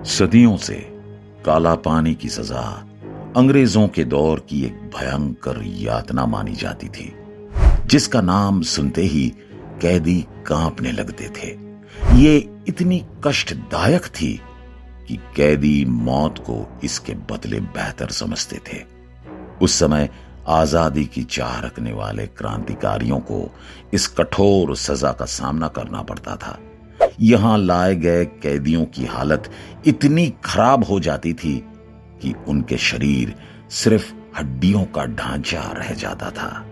सदियों से काला पानी की सजा अंग्रेजों के दौर की एक भयंकर यातना मानी जाती थी, जिसका नाम सुनते ही कैदी कांपने लगते थे। ये इतनी कष्टदायक थी कि कैदी मौत को इसके बदले बेहतर समझते थे। उस समय आजादी की चाह रखने वाले क्रांतिकारियों को इस कठोर सजा का सामना करना पड़ता था। यहां लाए गए कैदियों की हालत इतनी खराब हो जाती थी कि उनके शरीर सिर्फ हड्डियों का ढांचा रह जाता था।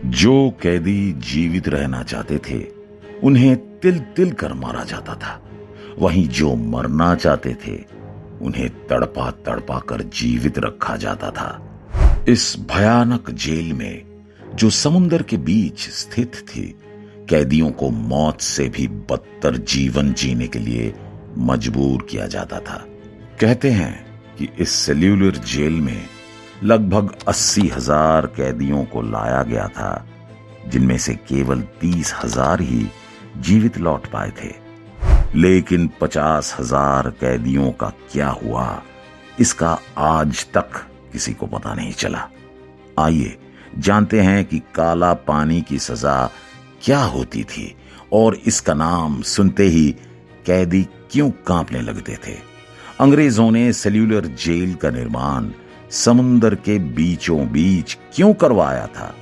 जो कैदी जीवित रहना चाहते थे उन्हें तिल तिल कर मारा जाता था, वहीं जो मरना चाहते थे उन्हें तड़पा तड़पा कर जीवित रखा जाता था। इस भयानक जेल में, जो समुद्र के बीच स्थित थी, कैदियों को मौत से भी बदतर जीवन जीने के लिए मजबूर किया जाता था। कहते हैं कि इस सेल्यूलर जेल में लगभग 80,000 कैदियों को लाया गया था, जिनमें से केवल 30,000 ही जीवित लौट पाए थे। लेकिन 50,000 कैदियों का क्या हुआ, इसका आज तक किसी को पता नहीं चला। आइए जानते हैं कि काला पानी की सजा क्या होती थी और इसका नाम सुनते ही कैदी क्यों कांपने लगते थे। अंग्रेजों ने सेल्यूलर जेल का निर्माण समुद्र के बीचों बीच क्यों करवाया था,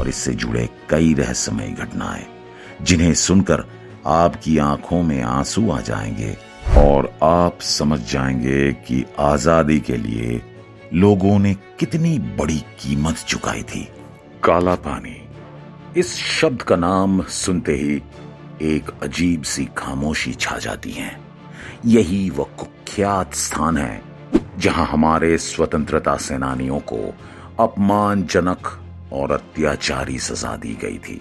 और इससे जुड़े कई रहस्यमयी घटनाएं, जिन्हें सुनकर आपकी आंखों में आंसू आ जाएंगे और आप समझ जाएंगे कि आजादी के लिए लोगों ने कितनी बड़ी कीमत चुकाई थी। काला पानी, इस शब्द का नाम सुनते ही एक अजीब सी खामोशी छा जाती है। यही वह कुख्यात स्थान है जहां हमारे स्वतंत्रता सेनानियों को अपमानजनक और अत्याचारी सजा दी गई थी।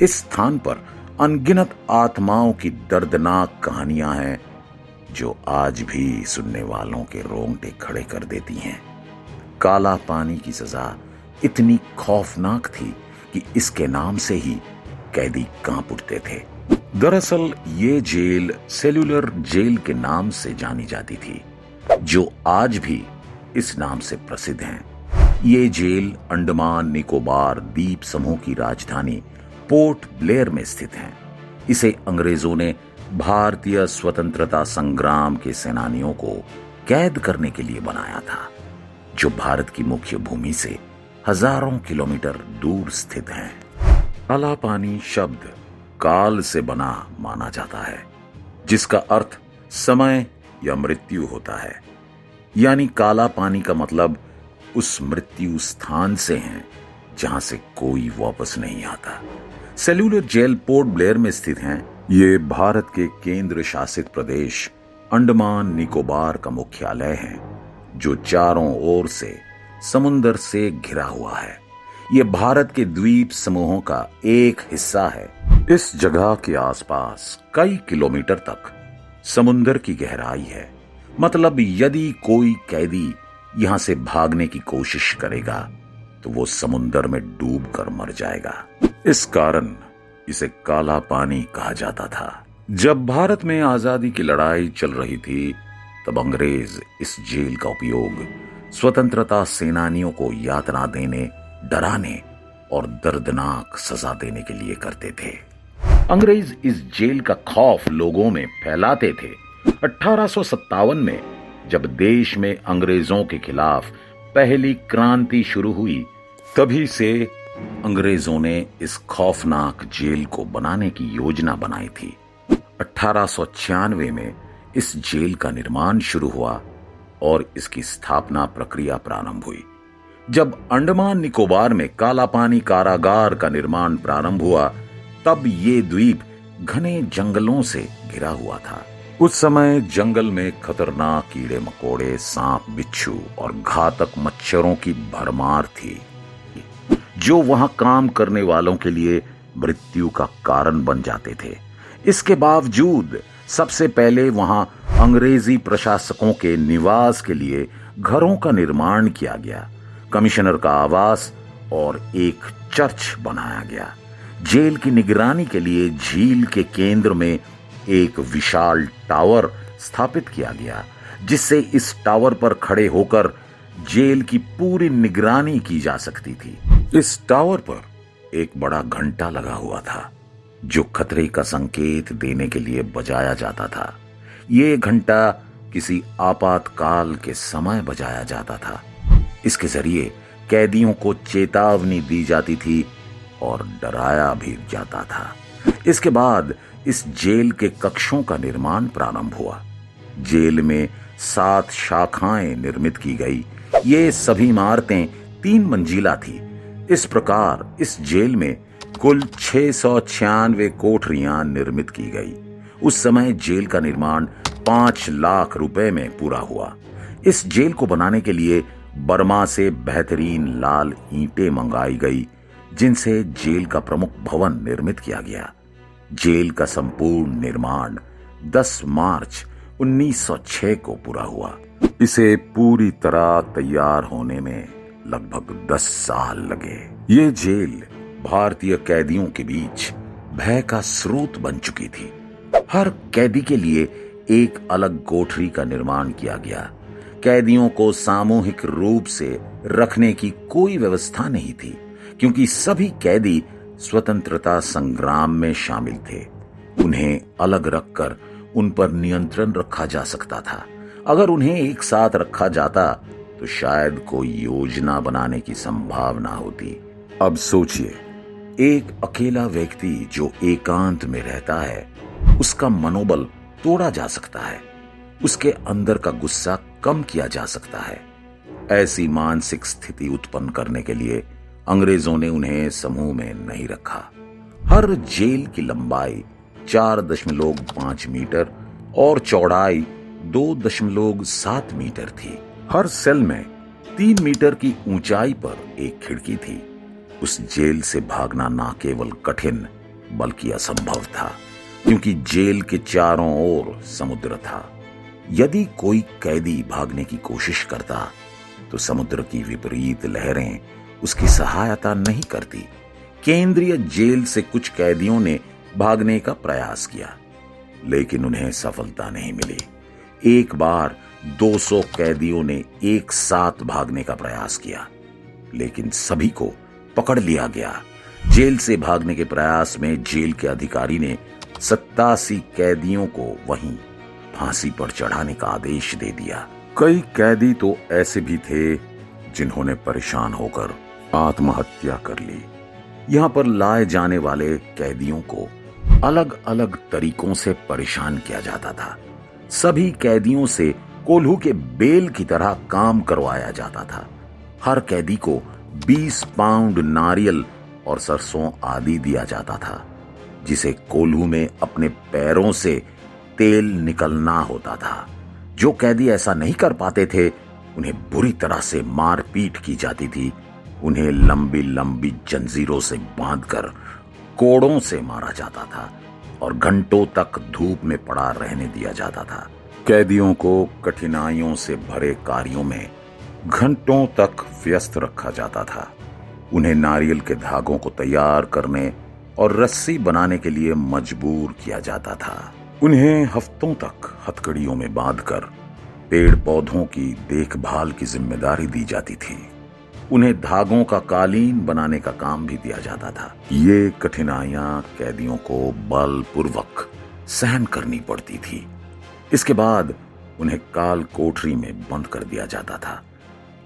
इस स्थान पर अनगिनत आत्माओं की दर्दनाक कहानियां हैं, जो आज भी सुनने वालों के रोंगटे खड़े कर देती हैं। काला पानी की सजा इतनी खौफनाक थी कि इसके नाम से ही कैदी कांप उठते थे। दरअसल ये जेल सेल्यूलर जेल के नाम से जानी जाती थी, जो आज भी इस नाम से प्रसिद्ध है। ये जेल अंडमान निकोबार द्वीप समूह की राजधानी पोर्ट ब्लेयर में स्थित है। इसे अंग्रेजों ने भारतीय स्वतंत्रता संग्राम के सेनानियों को कैद करने के लिए बनाया था, जो भारत की मुख्य भूमि से हजारों किलोमीटर दूर स्थित है। काला पानी शब्द काल से बना माना जाता है, जिसका अर्थ समय या मृत्यु होता है। यानी काला पानी का मतलब उस मृत्यु स्थान से है जहां से कोई वापस नहीं आता। सेल्यूलर जेल पोर्ट ब्लेयर में स्थित है। ये भारत के केंद्र शासित प्रदेश अंडमान निकोबार का मुख्यालय है, जो चारों ओर से समुंदर से घिरा हुआ है। यह भारत के द्वीप समूहों का एक हिस्सा है। इस जगह के आसपास कई किलोमीटर तक समुंदर की गहराई है। मतलब यदि कोई कैदी यहां से भागने की कोशिश करेगा तो वो समुंदर में डूबकर मर जाएगा। इस कारण इसे काला पानी कहा जाता था। जब भारत में आजादी की लड़ाई चल रही थी, तब अंग्रेज इस जेल का उपयोग स्वतंत्रता सेनानियों को यातना देने, डराने और दर्दनाक सजा देने के लिए करते थे। अंग्रेज इस जेल का खौफ लोगों में फैलाते थे। 1857 में जब देश में अंग्रेजों के खिलाफ पहली क्रांति शुरू हुई, तभी से अंग्रेजों ने इस खौफनाक जेल को बनाने की योजना बनाई थी। 1896 में इस जेल का निर्माण शुरू हुआ और इसकी स्थापना प्रक्रिया प्रारंभ हुई। जब अंडमान निकोबार में काला पानी कारागार का निर्माण प्रारंभ हुआ, तब ये द्वीप घने जंगलों से घिरा हुआ था। उस समय जंगल में खतरनाक कीड़े मकोड़े, सांप, बिच्छू और घातक मच्छरों की भरमार थी, जो वहां काम करने वालों के लिए मृत्यु का कारण बन जाते थे। इसके बावजूद सबसे पहले वहां अंग्रेजी प्रशासकों के निवास के लिए घरों का निर्माण किया गया, कमिश्नर का आवास और एक चर्च बनाया गया। जेल की निगरानी के लिए झील के केंद्र में एक विशाल टावर स्थापित किया गया, जिससे इस टावर पर खड़े होकर जेल की पूरी निगरानी की जा सकती थी। इस टावर पर एक बड़ा घंटा लगा हुआ था जो खतरे का संकेत देने के लिए बजाया जाता था। ये घंटा किसी आपातकाल के समय बजाया जाता था। इसके जरिए कैदियों को चेतावनी दी जाती थी और डराया भी जाता था। इसके बाद इस जेल के कक्षों का निर्माण प्रारंभ हुआ। जेल में 7 शाखाएं निर्मित की गई। ये सभी इमारतें 3 मंजिला थी। इस प्रकार इस जेल में कुल 696 कोठरियां निर्मित की गई। उस समय जेल का निर्माण 5 लाख रुपए में पूरा हुआ। इस जेल को बनाने के लिए बर्मा से बेहतरीन लाल ईंटें मंगाई गई, जिनसे जेल का प्रमुख भवन निर्मित किया गया। जेल का संपूर्ण निर्माण 10 मार्च 1906 को पूरा हुआ। इसे पूरी तरह तैयार होने में लगभग 10 साल लगे। ये जेल भारतीय कैदियों के बीच भय का स्रोत बन चुकी थी। हर कैदी के लिए एक अलग कोठरी का निर्माण किया गया। कैदियों को सामूहिक रूप से रखने की कोई व्यवस्था नहीं थी, क्योंकि सभी कैदी स्वतंत्रता संग्राम में शामिल थे। उन्हें अलग रखकर उन पर नियंत्रण रखा जा सकता था। अगर उन्हें एक साथ रखा जाता तो शायद कोई योजना बनाने की संभावना होती। अब सोचिए, एक अकेला व्यक्ति जो एकांत में रहता है, उसका मनोबल तोड़ा जा सकता है, उसके अंदर का गुस्सा कम किया जा सकता है। ऐसी मानसिक स्थिति उत्पन्न करने के लिए अंग्रेजों ने उन्हें समूह में नहीं रखा। हर जेल की लंबाई 4.5 मीटर और चौड़ाई 2.7 मीटर थी। हर सेल में 3 मीटर की ऊंचाई पर एक खिड़की थी। उस जेल से भागना न केवल कठिन बल्कि असंभव था, क्योंकि जेल के चारों ओर समुद्र था। यदि कोई कैदी भागने की कोशिश करता तो समुद्र की विपरीत लहरें उसकी सहायता नहीं करती। केंद्रीय जेल से कुछ कैदियों ने भागने का प्रयास किया, लेकिन उन्हें सफलता नहीं मिली। एक बार 200 कैदियों ने एक साथ भागने का प्रयास किया, लेकिन सभी को पकड़ लिया गया। जेल से भागने के प्रयास में जेल के अधिकारी ने 87 कैदियों को वहीं फांसी पर चढ़ाने का आदेश दे दिया। कई कैदी तो ऐसे भी थे जिन्होंने परेशान होकर आत्महत्या कर ली। यहां पर लाए जाने वाले कैदियों को अलग अलग तरीकों से परेशान किया जाता था। सभी कैदियों से कोल्हू के बेल की तरह काम करवाया जाता था। हर कैदी को 20 पाउंड नारियल और सरसों आदि दिया जाता था, जिसे कोल्हू में अपने पैरों से तेल निकलना होता था। जो कैदी ऐसा नहीं कर पाते थे, उन्हें बुरी तरह से मारपीट की जाती थी। उन्हें लंबी लंबी जंजीरों से बांधकर कोड़ों से मारा जाता था और घंटों तक धूप में पड़ा रहने दिया जाता था। कैदियों को कठिनाइयों से भरे कार्यों में घंटों तक व्यस्त रखा जाता था। उन्हें नारियल के धागों को तैयार करने और रस्सी बनाने के लिए मजबूर किया जाता था। उन्हें हफ्तों तक हथकड़ियों में बांधकर पेड़ पौधों की देखभाल की जिम्मेदारी दी जाती थी। उन्हें धागों का कालीन बनाने का काम भी दिया जाता था। ये कठिनाइयां कैदियों को बलपूर्वक सहन करनी पड़ती थी। इसके बाद उन्हें काल कोठरी में बंद कर दिया जाता था।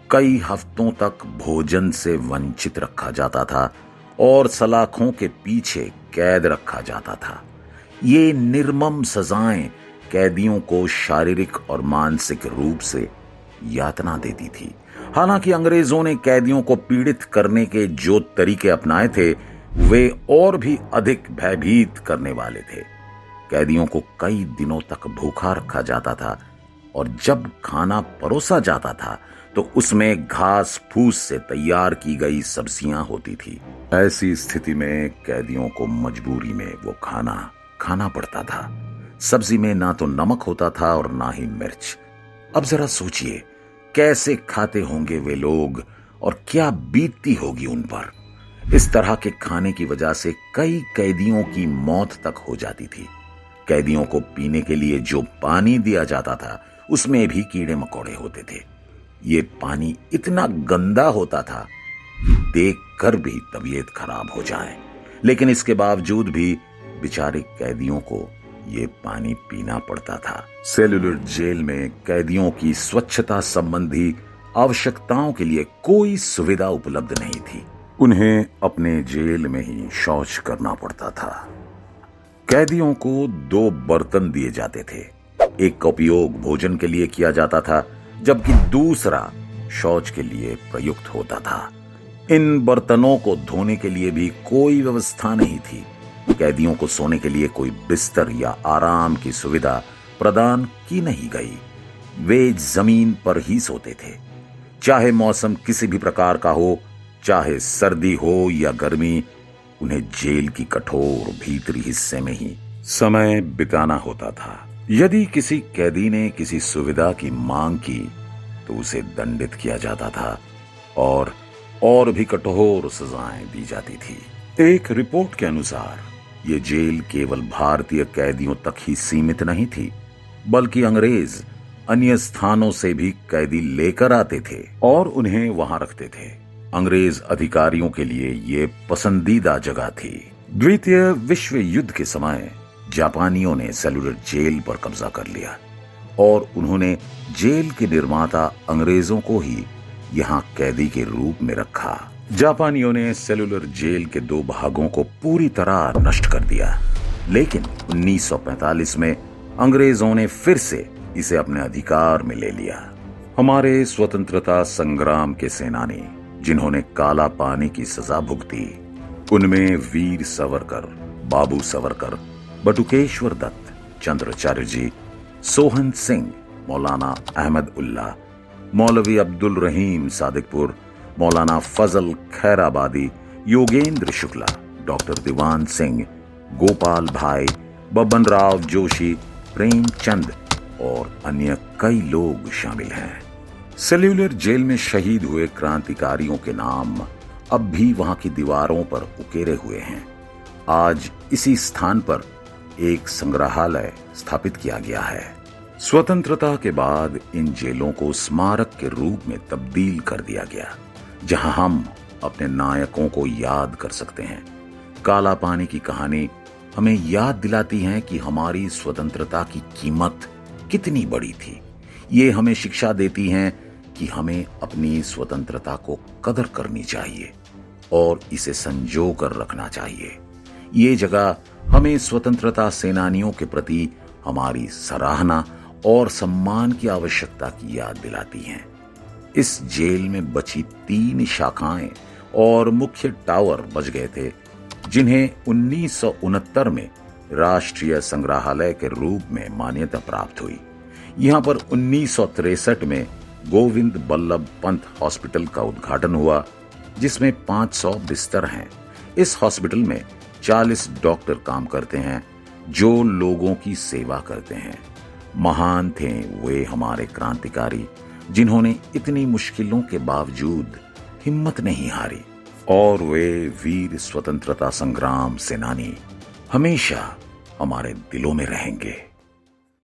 कई हफ्तों तक भोजन से वंचित रखा जाता था और सलाखों के पीछे कैद रखा जाता था। ये निर्मम सजाएं कैदियों को शारीरिक और मानसिक रूप से यातना देती थी। हालांकि अंग्रेजों ने कैदियों को पीड़ित करने के जो तरीके अपनाए थे, वे और भी अधिक भयभीत करने वाले थे। कैदियों को कई दिनों तक भूखा रखा जाता था और जब खाना परोसा जाता था तो उसमें घास फूस से तैयार की गई सब्जियां होती थी। ऐसी स्थिति में कैदियों को मजबूरी में वो खाना खाना पड़ता था। सब्जी में ना तो नमक होता था और ना ही मिर्च। अब जरा सोचिए, कैसे खाते होंगे वे लोग और क्या बीतती होगी उन पर। इस तरह के खाने की वजह से कई कैदियों की मौत तक हो जाती थी। कैदियों को पीने के लिए जो पानी दिया जाता था, उसमें भी कीड़े मकोड़े होते थे। ये पानी इतना गंदा होता था कि देखकर भी तबीयत खराब हो जाए, लेकिन इसके बावजूद भी बेचारे कैदियों को ये पानी पीना पड़ता था। सेल्यूलर जेल में कैदियों की स्वच्छता संबंधी आवश्यकताओं के लिए कोई सुविधा उपलब्ध नहीं थी। उन्हें अपने जेल में ही शौच करना पड़ता था। कैदियों को 2 बर्तन दिए जाते थे। एक का उपयोग भोजन के लिए किया जाता था, जबकि दूसरा शौच के लिए प्रयुक्त होता था। इन बर्तनों को धोने के लिए भी कोई व्यवस्था नहीं थी। कैदियों को सोने के लिए कोई बिस्तर या आराम की सुविधा प्रदान की नहीं गई। वे जमीन पर ही सोते थे, चाहे मौसम किसी भी प्रकार का हो, चाहे सर्दी हो या गर्मी। उन्हें जेल की कठोर भीतरी हिस्से में ही समय बिताना होता था। यदि किसी कैदी ने किसी सुविधा की मांग की तो उसे दंडित किया जाता था और भी कठोर सजाएं दी जाती थी। एक रिपोर्ट के अनुसार ये जेल केवल भारतीय कैदियों तक ही सीमित नहीं थी, बल्कि अंग्रेज अन्य स्थानों से भी कैदी लेकर आते थे और उन्हें वहां रखते थे। अंग्रेज अधिकारियों के लिए ये पसंदीदा जगह थी। द्वितीय विश्व युद्ध के समय जापानियों ने सेल्यूलर जेल पर कब्जा कर लिया और उन्होंने जेल के निर्माता अंग्रेजों को ही यहाँ कैदी के रूप में रखा। जापानियों ने सेल्यूलर जेल के 2 भागों को पूरी तरह नष्ट कर दिया, लेकिन 1945 में अंग्रेजों ने फिर से इसे अपने अधिकार में ले लिया। हमारे स्वतंत्रता संग्राम के सेनानी जिन्होंने काला पानी की सजा भुगती, उनमें वीर सावरकर, बाबू सावरकर, बटुकेश्वर दत्त, चंद्र चटर्जी, सोहन सिंह, मौलाना अहमद उल्ला, मौलवी अब्दुल रहीम सादिकपुर, मौलाना फजल खैराबादी, योगेंद्र शुक्ला, डॉक्टर दीवान सिंह, गोपाल भाई, बबन राव जोशी, प्रेमचंद और अन्य कई लोग शामिल हैं। सेल्यूलर जेल में शहीद हुए क्रांतिकारियों के नाम अब भी वहां की दीवारों पर उकेरे हुए हैं। आज इसी स्थान पर एक संग्रहालय स्थापित किया गया है। स्वतंत्रता के बाद इन जेलों को स्मारक के रूप में तब्दील कर दिया गया, जहां हम अपने नायकों को याद कर सकते हैं। काला पानी की कहानी हमें याद दिलाती है कि हमारी स्वतंत्रता की कीमत कितनी बड़ी थी। ये हमें शिक्षा देती हैं कि हमें अपनी स्वतंत्रता को कदर करनी चाहिए और इसे संजो कर रखना चाहिए। ये जगह हमें स्वतंत्रता सेनानियों के प्रति हमारी सराहना और सम्मान की आवश्यकता की याद दिलाती हैं। इस जेल में बची 3 शाखाएं और मुख्य टावर बच गए थे, जिन्हें 1969 में राष्ट्रीय संग्रहालय के रूप में मान्यता प्राप्त हुई। यहां पर 1963 में गोविंद बल्लभ पंत हॉस्पिटल का उद्घाटन हुआ, जिसमें 500 बिस्तर हैं। इस हॉस्पिटल में 40 डॉक्टर काम करते हैं जो लोगों की सेवा करते हैं। महान थे वे हमारे क्रांतिकारी जिन्होंने इतनी मुश्किलों के बावजूद हिम्मत नहीं हारी, और वे वीर स्वतंत्रता संग्राम सेनानी हमेशा हमारे दिलों में रहेंगे।